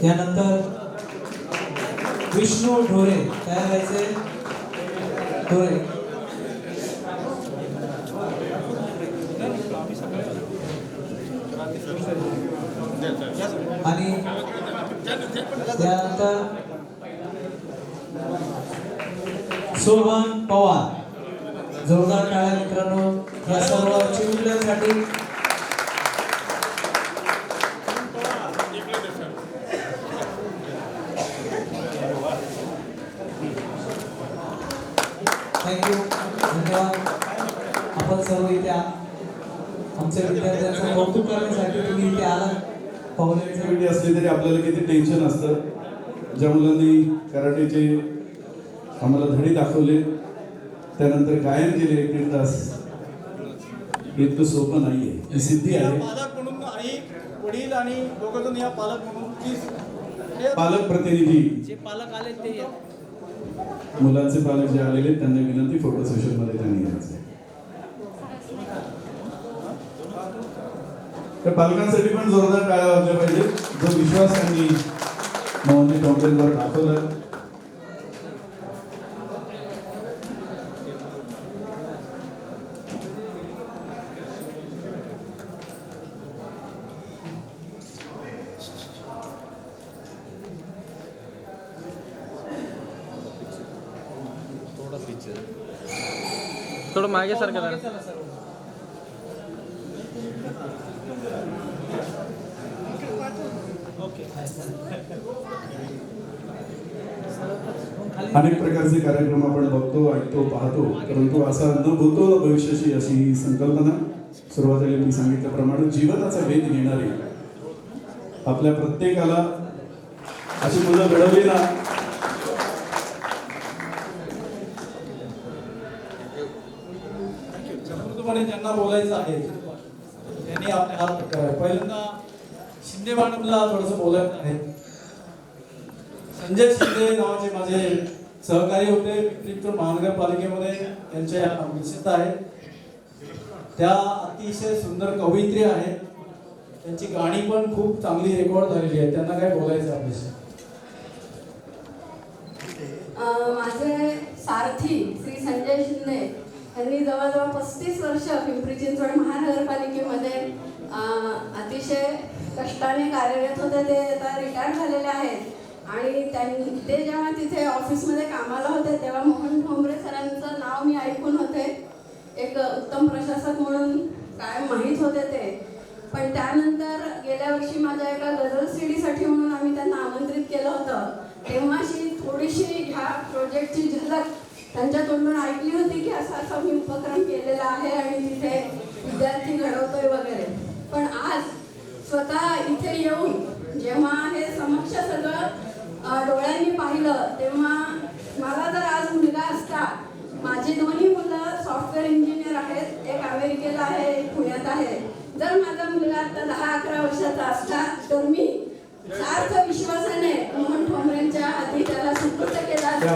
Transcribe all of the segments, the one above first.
यानंतर विष्णू ढोरे तयार व्हायचे. ढोरे आणि त्यानंतर सोहन पवार. जोरदार टाळ्या मित्रांनो या सर्व चिमुकल्यांसाठी. थँक्यू, धन्यवाद. आपण सर्व इथे आमच्या विद्यार्थ्यांचं कौतुक करण्यासाठी तुम्ही इथे आलात. पाहुण्यांची वेळी असली तरी आपल्याला किती टेन्शन असतं. ज्या मुलांनी कराटेचे आम्हाला धडे दाखवले, त्यानंतर गायन केले 1 तास, इतकं सोपं नाहीये. ही सिद्धी आहे. पालक म्हणून आई वडील आणि दोघंजण या पालक म्हणून पालक प्रतिनिधी जे पालक आले ते मुलांचे पालक जे आलेले त्यांना विनंती फोटो सेशन मध्ये त्यांनी घ्यायचं. त्या पालकांसाठी पण जोरदार टाळ्या वाजल्या पाहिजे. जो विश्वास त्यांनी मोहनजी ठोंबरेंवर दाखवला. थोडं मागे सारखं अनेक प्रकारचे कार्यक्रम आपण बघतो, ऐकतो, पाहतो, परंतु असा न भूतो भविष्याची अशी ही संकल्पना. सुरुवातीला मी सांगितल्याप्रमाणे जीवनाचा वेध घेणारी आपल्या प्रत्येकाला अशी मुलं घडवली ना, ज्यांना बोलायचं आहे त्यांनी आपल्या हात करावे. पहिल्यांदा शिंदे मॅडमला थोडंसं बोलायचं आहे. संजय शिंदे नावाचे माझे सहकारी होते पिंपरी महानगरपालिकेमध्ये. त्यांच्या मिसेस आहेत, त्या अतिशय सुंदर कवयित्री आहेत. त्यांची गाणी पण खूप चांगली रेकॉर्ड झालेली आहे. त्यांना काय बोलायचं आपल्याशी? माझे सारथी श्री संजय शिंदे यांनी जवळजवळ 35 वर्ष पिंपरी चिंचवड महानगरपालिकेमध्ये अतिशय कष्टाने कार्यरत होते. ते आता रिटायर झालेले आहेत आणि ते जेव्हा तिथे ऑफिसमध्ये कामाला होते तेव्हा मोहन ठोंबरे सरांचं नाव मी ऐकून होते. एक उत्तम प्रशासक म्हणून कायम माहीत होते ते. पण त्यानंतर गेल्या वर्षी माझ्या एका गझल सीडीसाठी म्हणून आम्ही त्यांना आमंत्रित केलं होतं. तेव्हाशी थोडीशी ह्या प्रोजेक्टची झलक त्यांच्या तोंडून ऐकली होती की असा मी उपक्रम केलेला आहे आणि तिथे विद्यार्थी घडवतोय वगैरे. पण आज स्वतः इथे येऊन जेव्हा हे समक्ष सगळं डोळ्यांनी पाहिलं तेव्हा मला जर आज मुलगा असता, माझी दोन्ही मुलं सॉफ्टवेअर इंजिनियर आहेत, एक अमेरिकेला आहे, एक पुण्यात आहे. जर माझा मुलगा आता 10-11 वर्षाचा असता तर मी सार्थ विश्वासाने मोहन ठोंबरेंच्या हाती त्याला सुपूर्द केला असता.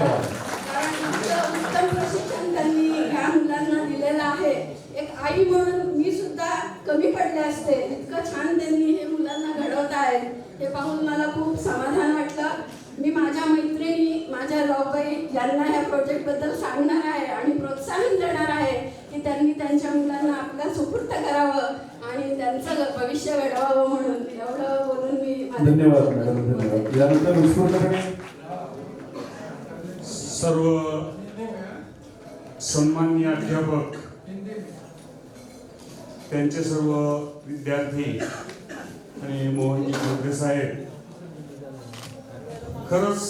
कारण इतकं उत्तम प्रशिक्षण त्यांनी ह्या मुलांना दिलेलं आहे. एक आई म्हणून मी सुद्धा कमी पडले असते, इतकं छान त्यांनी हे मुलांना घडवत आहेत. हे पाहून मला खूप समाधान वाटलं. मी माझ्या मैत्रिणी, माझ्या जाऊबाई यांना ह्या प्रोजेक्टबद्दल सांगणार आहे आणि प्रोत्साहन देणार आहे की त्यांनी त्यांच्या मुलांना आपल्या सुपूर्द करावं आणि त्यांचं भविष्य घडवावं म्हणून. एवढं बोलून मी धन्यवाद मॅडम, धन्यवाद. यानंतर उत्स्फूर्तपणे सर्व सन्माननीय अध्यापक, त्यांचे सर्व विद्यार्थी आणि मोहनजी ठोंबरे साहेब, खरंच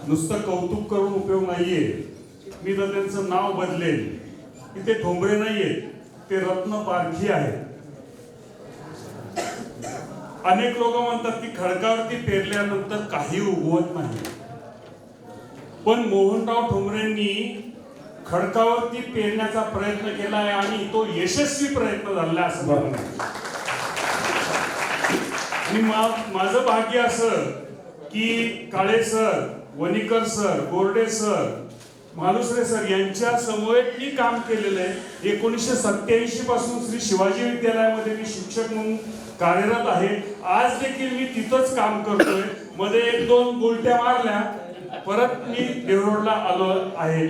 नुसतं कौतुक करून उपयोग नाहीये. मी तर त्यांचं नाव बदलेल की ते ठोंबरे नाहीये, ते रत्न पारखी आहेत. अनेक लोक म्हणतात की खडकावरती पेरल्यानंतर काही उगवत नाही, पण मोहनराव ठोंबरेंनी खडकावरती पेरण्याचा प्रयत्न केलाय आणि तो यशस्वी प्रयत्न झाला असं मला वाटतं. आणि माझं भाग्य असं की Kale sir, Wanikar sir, Borde sir Malusare sir यांच्या समवेत मी काम केलेलं आहे. 1987 पासून श्री शिवाजी विद्यालयामध्ये मी शिक्षक म्हणून कार्यरत आहे. आज देखील मी तिथंच काम करतोय. मध्ये 1-2 उलट्या मारल्या, परत मी देवरोडला आलो आहे.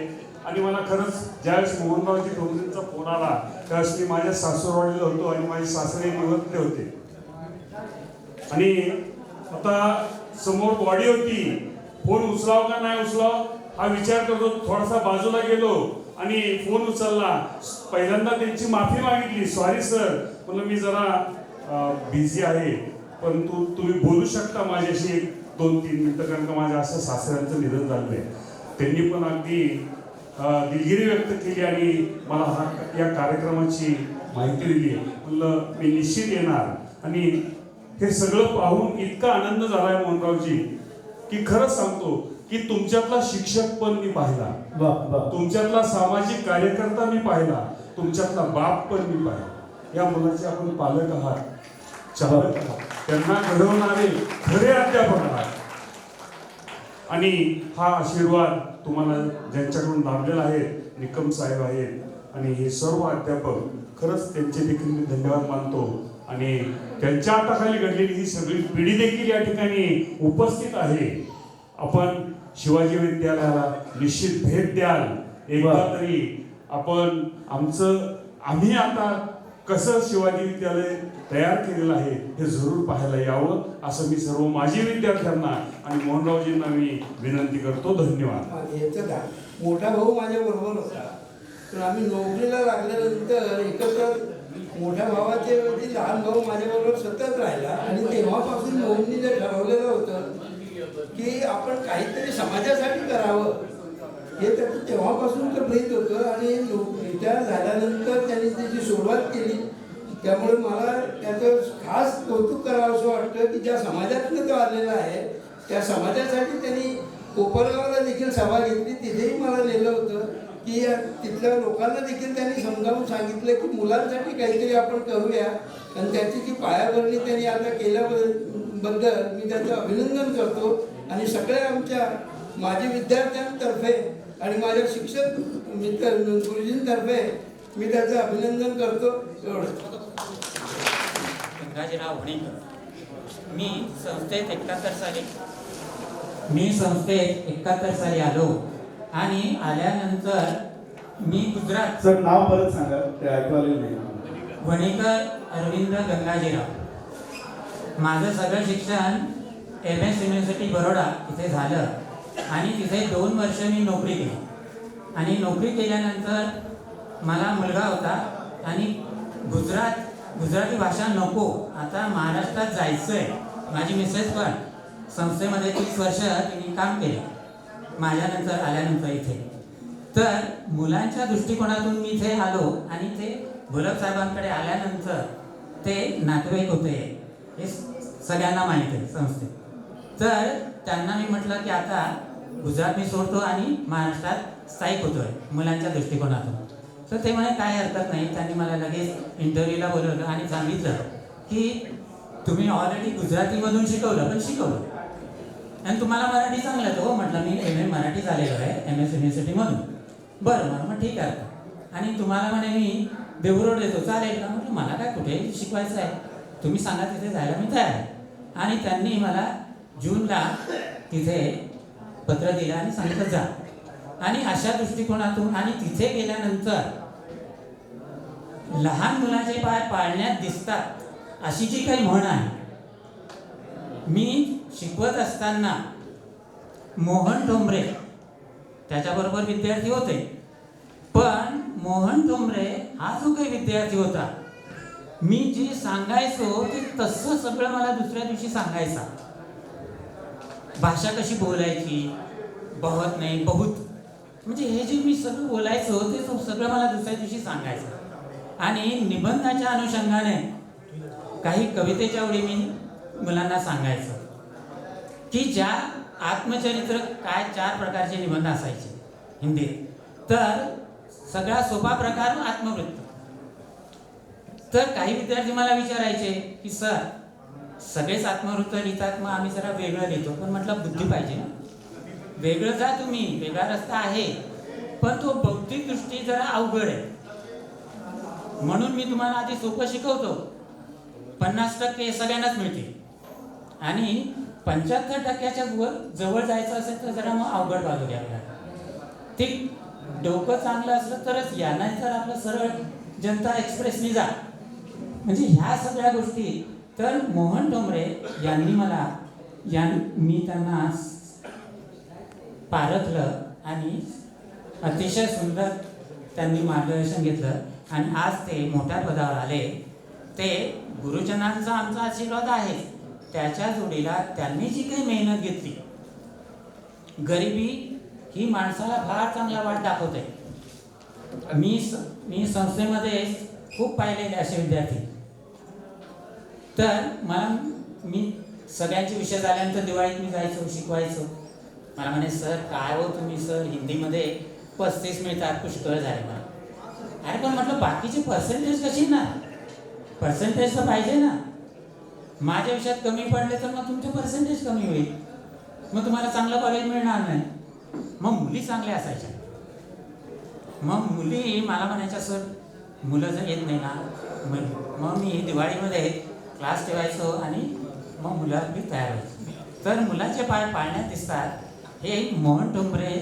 आणि मला खरंच ज्यावेळेस मोहनरावजी ठोंबरेंचा फोन आला त्यावेळेस मी माझ्या सासूरवाडीला होतो आणि माझे सासरे निवडले होते. आणि आता समोर बॉडी होती, फोन उचलाव का नाही उचलाव हा विचार करतो. थोडासा बाजूला गेलो आणि फोन उचलला. पहिल्यांदा त्यांची माफी मागितली, सॉरी सर म्हणलं मी जरा बिझी आहे, परंतु तुम्ही बोलू शकता माझ्याशी 1-2-3 मिनिटं, कारण का माझ्या असं सासऱ्यांचं निधन झालंय. त्यांनी पण अगदी दिलगिरी व्यक्त केली आणि मला या कार्यक्रमाची माहिती दिली. म्हणलं मी निश्चित येणार. आणि हे सगळं पाहून इतका आनंद झालाय मोहनरावजी की खरंच सांगतो की तुमच्यातला शिक्षक पण मी पाहिला, तुमच्यातला सामाजिक कार्यकर्ता मी पाहिला, तुमच्यातला बाप पण मी पाहिला. या मुलाचे आपण पालक आहात, चालक आहात, त्यांना घडवणारे खरे अध्यापक आहात. आणि हा आशीर्वाद तुम्हाला ज्यांच्याकडून लाभलेला आहे, निकम साहेब आहेत आणि हे सर्व अध्यापक, खरंच त्यांचे देखील मी धन्यवाद मानतो. आणि त्यांच्या हाताखाली घडलेली ही सगळी पिढी देखील या ठिकाणी उपस्थित आहे. आपण शिवाजी विद्यालयाला निश्चित भेट द्याल एकदा तरी. आपण आम्ही आता कसं शिवाजी विद्यालय तयार केलेलं आहे हे जरूर पाहायला यावं असं मी सर्व माजी विद्यार्थ्यांना आणि मोहनरावजींना मी विनंती करतो. धन्यवाद. याचं का मोठा भाऊ माझ्या बरोबर होता, पण आम्ही नोकरीला लागल्यानंतर एकत्र मोठ्या भावाचे लहान भाऊ माझ्याबरोबर सतत राहिला. आणि तेव्हापासून मोहननीने ठरवलेलं होतं की आपण काहीतरी समाजासाठी करावं, हे त्याचं तेव्हापासून तर प्रेरित होतं. आणि रिटायर झाल्यानंतर त्यांनी त्याची सुरुवात केली. त्यामुळे मला त्याचं खास कौतुक करावं असं वाटतं की ज्या समाजातनं तो आलेला आहे त्या समाजासाठी त्यांनी कोपरगावला देखील सभा घेतली. तिथेही मला नेलं होतं की तिथल्या लोकांना देखील त्यांनी समजावून सांगितलं की मुलांसाठी काहीतरी आपण करूया. आणि त्याची जी पायाभरणी त्यांनी आता केल्याबद्दल मी त्याचं अभिनंदन करतो. आणि सगळ्या आमच्या माजी विद्यार्थ्यांतर्फे आणि माझ्या शिक्षक मित्र गुरुजींतर्फे मी त्याचं अभिनंदन करतो. एवढंच. गंगाजीराव वणीकर. मी संस्थेत 71 साली आलो. आणि आल्यानंतर मी गुजरात. सर नाव परत सांगा, ते ऐकवाले नाही. वणीकर अरविंद गंगाजीराव. माझं सगळं शिक्षण MS युनिव्हर्सिटी बरोडा इथे झालं. आणि तिथे 2 वर्ष मी नोकरी केली. आणि नोकरी केल्यानंतर मला मुलगा होता आणि गुजराती भाषा नको, आता महाराष्ट्रात जायचं आहे. माझी मिसेस पण संस्थेमध्ये 30 वर्ष तिने काम केलं माझ्यानंतर आल्यानंतर इथे. तर मुलांच्या दृष्टिकोनातून मी इथे आलो. आणि ते भोलक साहेबांकडे आल्यानंतर ते नातेवाईक होते हे सगळ्यांना माहीत आहे संस्थेत. तर त्यांना मी म्हटलं की आता गुजरात मी सोडतो आणि महाराष्ट्रात स्थायिक होतोय मुलांच्या दृष्टिकोनातून. तर ते म्हणे काय हरकत नाही. त्यांनी मला लगेच इंटरव्ह्यूला बोलवलं आणि सांगितलं की तुम्ही ऑलरेडी गुजरातीमधून शिकवलं, पण शिकवलं आणि तुम्हाला मराठी चांगलं आहे. हो म्हटलं मी MA मराठी झालेलो आहे MS युनिव्हर्सिटीमधून. बरं बरं मग ठीक आहे. आणि तुम्हाला म्हणे मी देवरोड देतो, चालेल का? म्हटलं मला काय कुठे शिकवायचं आहे, तुम्ही सांगा तिथे जायला मी तयार आहे. आणि त्यांनी मला जूनला तिथे पत्र दिलं आणि सांगितलं जा. आणि अशा दृष्टिकोनातून आणि तिथे गेल्यानंतर लहान मुलाचे पाय पाळण्यात दिसतात अशी जी काही म्हण आहे. मी शिकवत असताना मोहन ठोंबरे त्याच्याबरोबर विद्यार्थी होते, पण मोहन ठोंबरे हा जो काही विद्यार्थी होता, मी जे सांगायचो ते तसं सगळं मला दुसऱ्या दिवशी सांगायचा. भाषा कशी बोलायची, बहुत नाही बहुत, म्हणजे हे जे मी सगळं बोलायचो ते सगळं मला दुसऱ्या दिवशी सांगायचं. आणि निबंधाच्या अनुषंगाने काही कवितेच्या ओळी मी मुलांना सांगायचं की ज्या आत्मचरित्र काय 4 प्रकारचे निबंध असायचे हिंदीत. तर सगळा सोपा प्रकार आत्मवृत्ती. तर काही विद्यार्थी मला विचारायचे की सर सगळेच आत्मवृत्त लिहितात, मग आम्ही जरा वेगळं लिहितो. पण म्हटलं बुद्धी पाहिजे ना, वेगळं जा तुम्ही, वेगळा रस्ता आहे. पण तो बौद्धिक दृष्टी जरा अवघड आहे. म्हणून मी तुम्हाला आधी सोपं शिकवतो. 50% सगळ्यांनाच मिळते आणि 75%च्या जवळ जायचं असेल तर जरा मग अवघड बाजू घ्यावी लागेल. ते डोकं चांगलं असलं तरच या, नाही तर आपलं सरळ जनता एक्सप्रेसनी जा. म्हणजे ह्या सगळ्या गोष्टी तर मोहन ठोंबरे यांनी मला मी त्यांना पारखलं आणि अतिशय सुंदर त्यांनी मार्गदर्शन घेतलं आणि आज ते मोठ्या पदावर आले. ते गुरुजनांचा आमचा आशीर्वाद आहे. त्याच्या जोडीला त्यांनी जी काही मेहनत घेतली, गरिबी ही माणसाला फार चांगला वाट दाखवते. मी संस्थेमध्ये खूप पाहिलेले असे विद्यार्थी. तर मी सगळ्यांचे विषय झाल्यानंतर दिवाळीत मी जायचो, शिकवायचो. मला म्हणे, सर काय हो तुम्ही सर हिंदीमध्ये 35 मिळतात, पुष्कळ झाले मला. अरे पण म्हटलं बाकीचे पर्सेंटेज कशी ना, पर्सेंटेज तर पाहिजे ना. माझ्या विषयात कमी पडले तर मग तुमचे पर्सेंटेज कमी होईल, मग तुम्हाला चांगलं कॉलेज मिळणार नाही. मग मुली चांगल्या असायच्या. मग मुली मला म्हणायच्या, सर मुलं जर येत नाही ना, मग मी दिवाळीमध्ये क्लास ठेवायचो आणि मग मुलं मी तयार व्हायचो. तर मुलांचे पाय पाळण्यात दिसतात हे मोहन ठोंबरे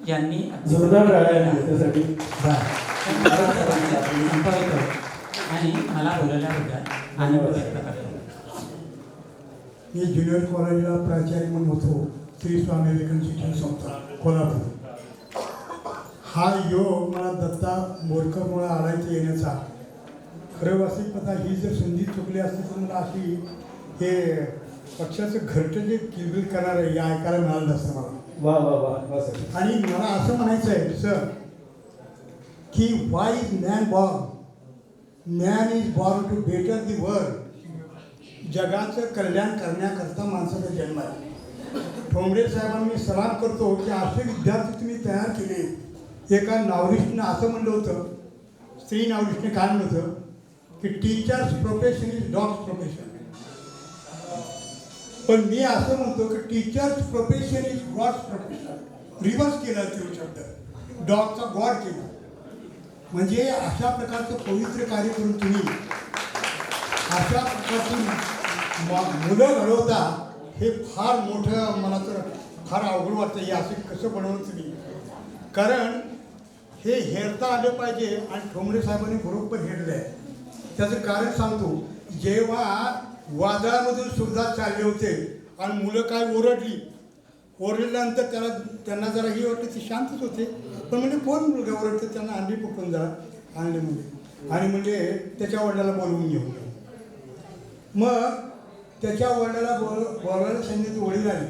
यांनी जोरदार टाळ्या त्यासाठी. आणि मला बोलवल्याबद्दल आनंद व्यक्त करतो. मी ज्युनियर कॉलेजला प्राचार्य म्हणून होतो, श्री स्वामी विवेकानंद शिक्षण संस्था कोल्हापूर. हा योग मला दत्ता मोरकरमुळे आळायचं येण्याचा. खरं वास्तविकता ही जर संधी चुकली असती तर मला अशी हे पक्षाचं घरटं जे किलबिल करणार आहे या ऐकायला मिळालं नसतं मला. वा वा वा वा सर. आणि मला असं म्हणायचं आहे सर की why is man born? Man is born to better the world. जगाचं कल्याण करण्याकरता माणसाचा जन्म आहे. ठोंबरे साहेबांना मी सलाम करतो की असे विद्यार्थी तुम्ही तयार केले. एका नावरिष्ठनं असं म्हणलं होतं, स्त्री नावरिष्ठने काय म्हणलं होतं की teacher's profession is dog's profession. पण मी असं म्हणतो की teacher's profession is God's profession. Reverse केला तो शब्द, डॉगचा गॉड केला. म्हणजे अशा प्रकारचं पवित्र कार्य करून तुम्ही अशा प्रकारची मुलं घडवता हे फार मोठं, मला तर फार अवघड वाटतं. हे असं कसं बनवलं तुम्ही? कारण हे हेरता आलं पाहिजे आणि ठोंबरे साहेबांनी बरोबर हेरलं आहे. त्याचं कारण सांगतो. जेव्हा वादळामधून सुद्धा चालले होते आणि मुलं काय ओरडल्यानंतर त्यांना जरा ही वाटलं, ते शांतच होते. पण म्हणजे कोण मुलगा ओरडते, त्यांना अंडी पकडून जरा आणले म्हणजे आणि म्हणजे त्याच्या वडिलाला बोलवून घेऊन. मग त्याच्या वडिलाला बोलवायला सांगितलं. वडील आले,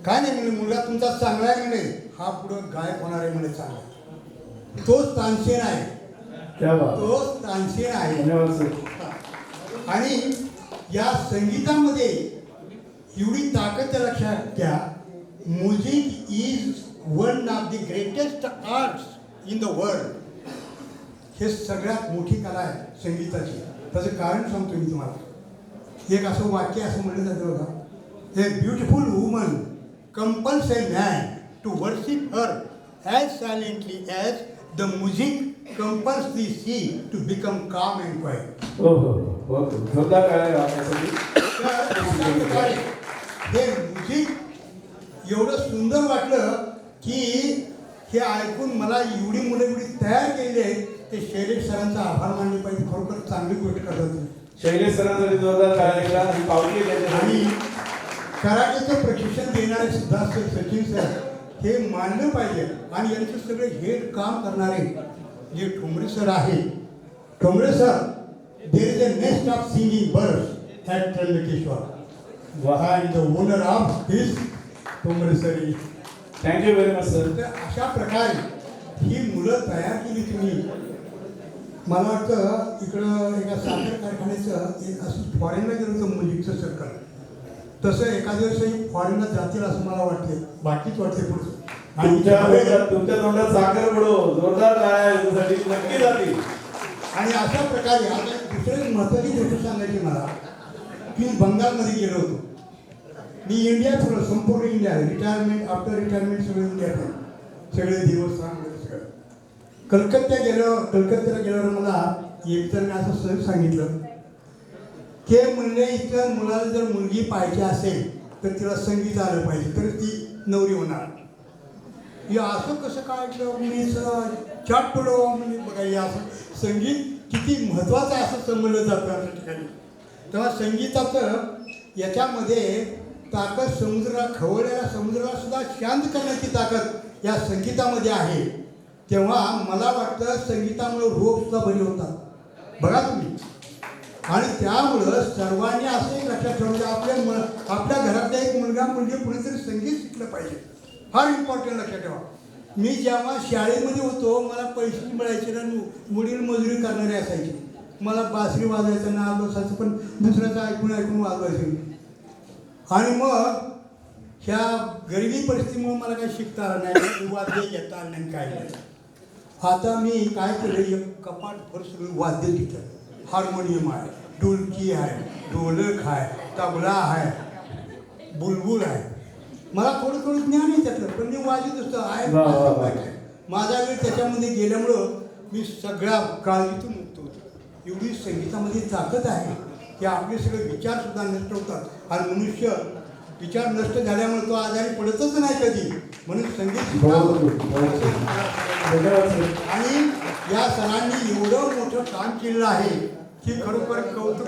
काय नाही म्हणजे मुलगा तुमचा चांगला आहे म्हणे, हा पुढं गायक होणार आहे म्हणे चांगला. तोच तानसेन आहे, तोच तानसेन आहे. धन्यवाद सर. आणि या संगीतामध्ये एवढी ताकद लक्षात घ्या. Music is one of the greatest arts in the world. हे सगळ्यात मोठी कला आहे संगीताची. त्याचं कारण सांगतो मी तुम्हाला. एक असं वाक्य असं म्हणलं जातं बघा, a beautiful woman compels a man to worship her as silently as the music compels the sea to become calm and quiet. हो हो हो, जोरदार टाळ्या वाजवण्यासाठी. हे म्युझिक एवढं सुंदर वाटलं की हे ऐकून मला एवढी मुलं एवढी तयार केली आहे. ते शैलेश सरांचा आभार मानले पाहिजे. खरोखर चांगली गोष्ट करतात तुम्ही. शैलेश सरांसाठी जोरदार टाळ्या आणि पावली आणि कराटेचं प्रशिक्षण देणारे सुद्धा सचिन सर हे मानलं पाहिजे. आणि यांचं सगळे हेड काम करणारे जे ठोंबरे सर आहे. Thombare sir, there is a nest of singing birds at Trimbakeshwar and the owner of this Thombare sir. Thank you very much sir. तर अशा प्रकारे ही मुलं तयार केली तुम्ही. मला वाटतं इकडं एका साखर कारखान्याचं एक असं फॉरेनला गेलं होतं म्युझिकचं सर्कल. तसं एखाद्या दिवशी फॉरेनला जातील असं मला वाटते. बाकीच वाटते पुढचं. तुमच्या तोंडात साखर पडो. जोरदार टाळ्या याच्यासाठी नक्की जातील. आणि अशा प्रकारे आता दुसरी महत्त्वाची गोष्ट सांगायची मला की बंगालमध्ये गेलो होतो मी. इंडिया फिरलो, संपूर्ण इंडिया. रिटायरमेंट आफ्टर रिटायरमेंट सगळं इंडिया फिरलो. सगळे दिवस चांगले कलकत्त्याला गेल्यावर मला एक जण असं सहज सांगितलं की म्हणले इथं मुलाला जर मुलगी पाहिजे असेल तर तिला संगीत आलं पाहिजे तर ती नवरी होणार. हे असं कसं काय मी चाट पडो म्हणजे बघा हे असं संगीत किती महत्त्वाचं आहे असं समजलं जातं अशा ठिकाणी. तेव्हा संगीताचं याच्यामध्ये ताकद खवळलेल्या समुद्राला सुद्धा शांत करण्याची ताकद या संगीतामध्ये आहे. तेव्हा मला वाटतं संगीतामुळे रोग सुद्धा बरे होतात बघा तुम्ही. आणि त्यामुळं सर्वांनी असं एक लक्षात ठेवलं की आपल्या घरातला एक मुलगा मुलगी कुणीतरी संगीत शिकलं पाहिजे. फार इम्पॉर्टंट लक्षात ठेवा. मी जेव्हा शाळेमध्ये होतो मला पैसे मिळायचे ना वडील मजुरी करणारे असायचे. मला बासरी वाजवायचं ना बसायचं पण दुसऱ्याचं ऐकून वाजवायचं. आणि मग ह्या गरिबी परिस्थितीमुळे मला काही शिकता आलं नाही वाद्य येता आलं नाही काय नाही. आता मी काय केलं एक कपाट भर सगळं वाद्य घेतलं. हार्मोनियम आहे, ढोलकी आहे, ढोलक आहे, तबला आहे, बुलबुल आहे. मला थोडं ज्ञान आहे त्यातलं पण मी वाजत असतो आहे. माझा वेळ त्याच्यामध्ये गेल्यामुळं मी सगळ्या काळजीतून मुक्त होतो. एवढी संगीतामध्ये ताकद आहे की आपले सगळे विचारसुद्धा नष्ट होतात आणि मनुष्य विचार नष्ट झाल्यामुळे तो आजारी पडतच नाही कधी. म्हणून संगीत आणि या सरांनी एवढं मोठं काम केलेलं आहे की खरोखर कौतुक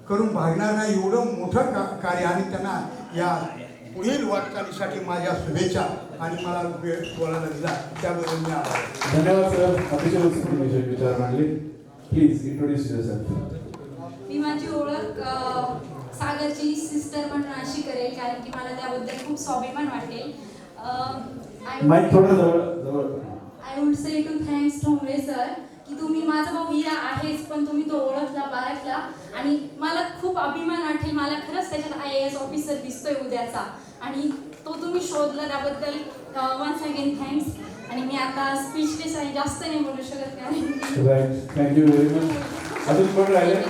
करून भागणार नाही. एवढं मोठं कार्य आणि त्यांना या पुढील वाटचालीसाठी माझ्या शुभेच्छा आणि मला वेळ बोलायला दिला त्याबद्दल मी आभार. धन्यवाद सर. अतिशय उत्सुक विचार मांडले. Please introduce yourself. मी माझी ओळख सागरची सिस्टर म्हणून अशी करेल कारण की मला त्याबद्दल खूप स्वाभिमान वाटेल. माईक थोडं जवळ. I would say to thanks Thombare sir की तुम्ही माझा भाऊ हीरा आहेच पण तुम्ही तो ओळखला बाळगला आणि मला खूप अभिमान वाटेल. मला खरंच त्याच्यात IAS ऑफिसर दिसतोय उद्याचा आणि तो तुम्ही शोधला त्याबद्दल वन्स अगेन थँक्स. आणि मी आता स्पीचलेस आहे जास्त नाही बोलू शकत कारण थँक्यू व्हेरी मच. अजून कोण राहिले?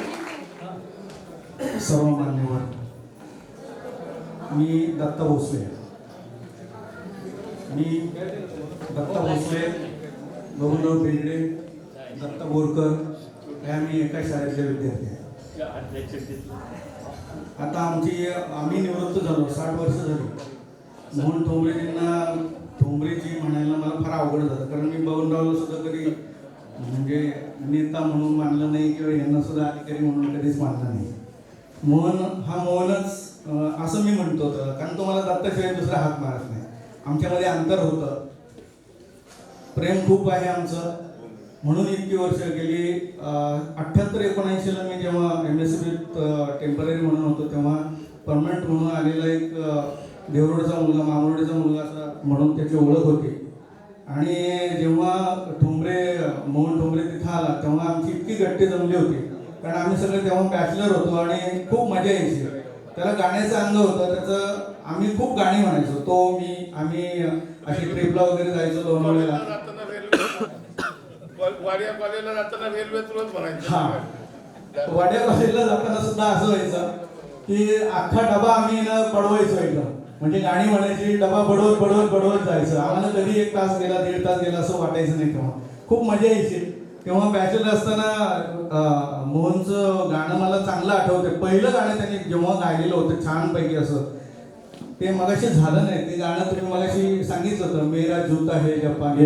सर्व मान्यवर. मी दत्ता भोसले. बबनराव पेंडे, दत्ता बोरकर हे आम्ही एका शाळेतले विद्यार्थी आहे. आता आम्ही निवृत्त झालो 60 वर्ष झाली. मोहन ठोंबरेजींना ठोंबरेजी म्हणायला मला फार अवघड झालं कारण मी बबनरावला सुद्धा कधी म्हणजे नेता म्हणून मानलं नाही किंवा यांना सुद्धा अधिकारी म्हणून कधीच मानलं नाही. मोहन हा मोहनच असं मी म्हणतो होतं कारण तो मला दत्ताशिवाय दुसरा हात मारत नाही. आमच्यामध्ये अंतर होतं, प्रेम खूप आहे आमचं म्हणून इतकी वर्ष गेली. 78-79ला मी जेव्हा MSCBत टेम्पररी म्हणून होतो तेव्हा परमनंट म्हणून आलेला एक देवरोडचा मुलगा मामरोडचा मुलगा असा म्हणून त्याची ओळख होती. आणि जेव्हा मोहन ठोंबरे तिथं आला तेव्हा आमची इतकी गट्टी जमली होती कारण आम्ही सगळे तेव्हा बॅचलर होतो आणि खूप मजा यायची. त्याला गाण्याचं अंग होतं त्याचं. आम्ही खूप गाणी म्हणायचो आम्ही अशी ट्रिपला वगैरे जायचो लोणावळ्याला. वाडिया कॉलेजला जाताना रेल्वे तुरंत म्हणायचं. हां वाड्या कॉलेजला जाताना सुद्धा असं व्हायचं की अख्खा डबा आम्ही पडवायचो एकदम म्हणजे गाणी म्हणायची डबा बडवत जायचं. आम्हाला कधी 1 तास गेला 1.5 तास गेला असं वाटायचं नाही. तेव्हा खूप मजा यायची. तेव्हा बॅचलर असताना मोहनचं गाणं मला चांगलं आठवतं. पहिलं गाणं त्यांनी जेव्हा गायलेलं होतं छानपैकी असं ते मगाशी झालं नाही. ते गाणं तुम्ही मगाशी सांगितलं होतं मेरा जूता है जपानी.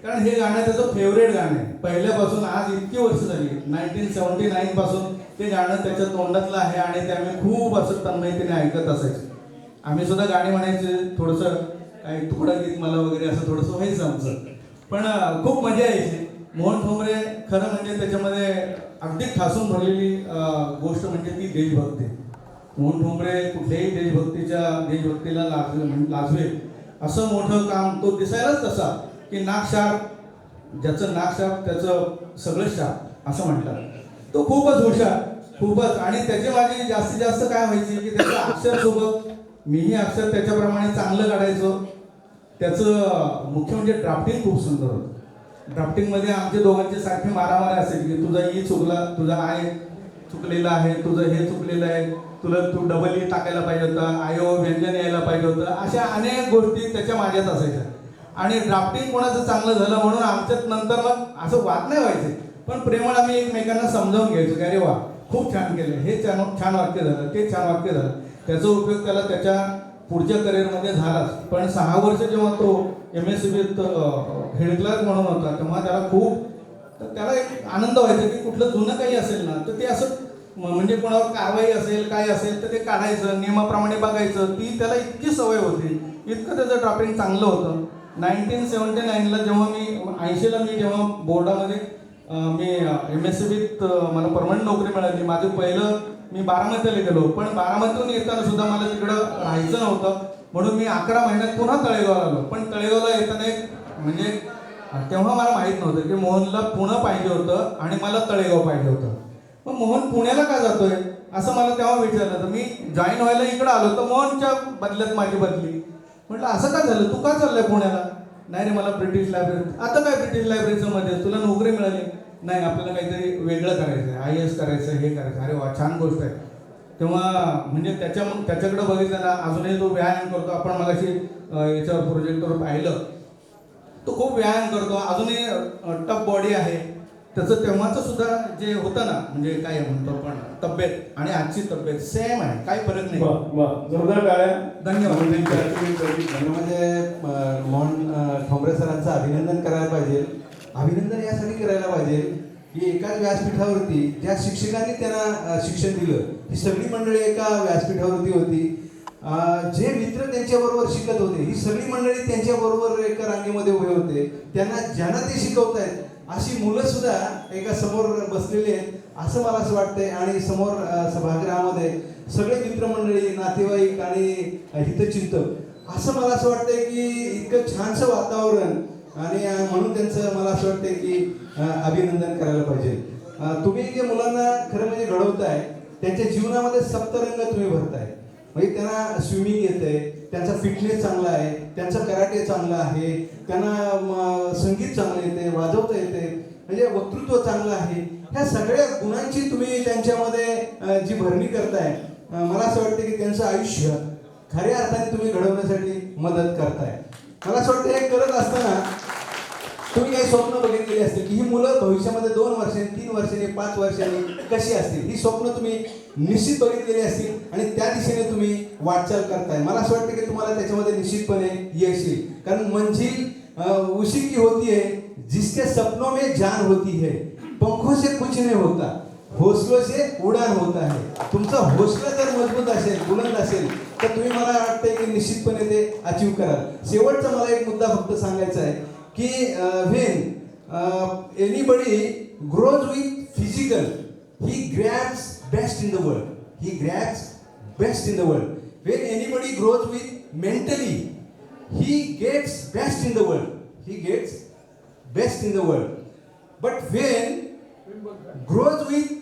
कारण हे गाणं त्याचं फेवरेट गाणं आहे पहिल्यापासून. आज इतकी वर्ष झाली 1979 पासून ते गाणं त्याच्या तोंडातलं आहे आणि ते आम्ही खूप असं तन्मयतेने ऐकत असायचं. आम्ही सुद्धा गाणी म्हणायचे थोडंसं काही तुकडा गीत मला वगैरे असं थोडंसं व्हायचं आमचं. पण खूप मजा यायची. मोहन ठोंबरे खरं म्हणजे त्याच्यामध्ये अगदी ठासून भरलेली गोष्ट म्हणजे ती देशभक्ती. मोहन ठोंबरे कुठल्याही देशभक्तीला लाजवे असं मोठं काम. तो दिसायलाच तसा की नाक शार्प, ज्याचं नाक शार्प त्याचं सगळं शार्प असं म्हणतात. तो खूपच हुशार खूपच. आणि त्याची माझी जास्तीत जास्त काय व्हायची की त्याचं अक्षरसोबत मीही अक्षर त्याच्याप्रमाणे चांगलं काढायचो. त्याचं मुख्य म्हणजे ड्राफ्टिंग खूप सुंदर होतं. ड्राफ्टिंगमध्ये आमच्या दोघांचे सारखे मारामारी असेल की तुझा ई चुकला, तुझा आय चुकलेला आहे, तुझं हे चुकलेलं आहे, तू डबल ई टाकायला पाहिजे होता, आयो व्यंजन यायला पाहिजे होतं. अशा अनेक गोष्टी त्याच्या माझ्यात असायच्या. आणि ड्राफ्टिंग कोणाचं चांगलं झालं म्हणून आमच्यात नंतर मग असं वाद नाही व्हायचे, पण प्रेमळ आम्ही एकमेकांना समजावून घ्यायचो की अरे वा खूप छान केलं, हे छान वाक्य झालं, ते छान वाक्य झालं. त्याचा उपयोग त्याला त्याच्या पुढच्या करिअरमध्ये झालाच. पण 6 वर्ष जेव्हा तो MSCBत हेड क्लर्क म्हणून होता तेव्हा त्याला खूप, तर त्याला एक आनंद व्हायचा की कुठलं जुनं काही असेल ना तर ते असं म्हणजे कोणावर कारवाई असेल काय असेल तर ते काढायचं, नियमाप्रमाणे बघायचं. ती त्याला इतकी सवय होती, इतकं त्याचं ड्राफ्टिंग चांगलं होतं. 1979ला जेव्हा मी 80ला मी जेव्हा बोर्डामध्ये मी MSCBत मला परमनंट नोकरी मिळाली. माझं पहिलं मी बारामतीला गेलो, पण बारामतीहून येताना सुद्धा मला तिकडं राहायचं नव्हतं म्हणून मी 11 महिन्यात पुन्हा तळेगावला आलो. पण तळेगावला येताना एक म्हणजे तेव्हा मला माहीत नव्हतं की मोहनला पुणे पाहिजे होतं आणि मला तळेगाव पाहिजे होतं. मग मोहन पुण्याला का जातोय असं मला तेव्हा विचारलं. तर मी जॉईन व्हायला इकडं आलो तर मोहनच्या बदल्यात माझी बदली. म्हटलं असं का झालं, तू का चाललंय पुण्याला? नाही रे मला ब्रिटिश लायब्ररी. आता काय ब्रिटिश लायब्ररीचं मध्ये तुला नोकरी मिळाली? नाही आपल्याला काहीतरी वेगळं करायचं आहे, IAS करायचं, हे करायचं. अरे वा छान गोष्ट आहे. तेव्हा म्हणजे त्याच्याकडे बघितलं ना, अजूनही तो व्यायाम करतो. आपण मगाशी याच्यावर प्रोजेक्टवर पाहिलं, तो खूप व्यायाम करतो, अजूनही टफ बॉडी आहे त्याचं. तेव्हाचं सुद्धा जे होतं ना म्हणजे काय म्हणतो आपण तब्येत आणि आजची तब्येत सेम आहे, काही फरक नाही. जोरदार टाळ्या. धन्यवाद. म्हणजे मोहन ठोंबरे सरांचं अभिनंदन करायला पाहिजे. अभिनंदन यासाठी करायला पाहिजे की एकाच व्यासपीठावरती ज्या शिक्षकांनी त्यांना शिक्षण दिलं, ही सगळी मंडळी एका व्यासपीठावरती होती. जे मित्र त्यांच्याबरोबर शिकत होते ही सगळी मंडळी त्यांच्याबरोबर एका रांगेमध्ये उभे होते. ज्यांना ते शिकवतायत अशी मुलं सुद्धा एका समोर बसलेली आहेत असं मला असं वाटतंय. आणि समोर सभागृहामध्ये सगळे मित्रमंडळी, नातेवाईक आणि हितचिंतक असं मला असं वाटतंय की इतकं छानसं वातावरण, आणि म्हणून त्यांचं मला असं वाटतंय की अभिनंदन करायला पाहिजे. तुम्ही जे मुलांना खरं म्हणजे घडवताय त्यांच्या जीवनामध्ये सप्तरंग तुम्ही भरताय. म्हणजे त्यांना स्विमिंग येते, त्यांचा फिटनेस चांगला आहे, त्यांचं कराटे चांगलं आहे, त्यांना संगीत चांगलं येते, वाजवता येते, म्हणजे वक्तृत्व चांगलं आहे. ह्या सगळ्या गुणांची तुम्ही त्यांच्यामध्ये जी भरणी करताय, मला असं वाटतं की त्यांचं आयुष्य खऱ्या अर्थाने तुम्ही घडवण्यासाठी मदत करताय. मला असं वाटतं हे करत असताना तुम्ही काही स्वप्न बघितलेली असतील की ही मुलं भविष्यामध्ये 2 वर्षांनी, 3 वर्षांनी, 5 वर्षांनी कशी असतील, ही स्वप्न तुम्ही निश्चित बघितलेली असतील आणि त्या दिशेने तुम्ही वाटचाल करताय. मला असं वाटतं की तुम्हाला त्याच्यामध्ये निश्चितपणे यश येईल. कारण मंजिल उसी की होती है जिसके सपनों में जान होती है, पंखों से कुछ नहीं होता, हौसलों से उडान होता है. तुमचा हौसला जर मजबूत असेल, बुलंद असेल तर तुम्ही मला वाटतंय की निश्चितपणे ते अचीव कराल. शेवटचा मला एक मुद्दा फक्त सांगायचा आहे की when anybody grows with physical, he grabs best in the world. He grabs best in the world. When anybody grows with mentally, he gets best in the world. He gets best in the world. But when grows with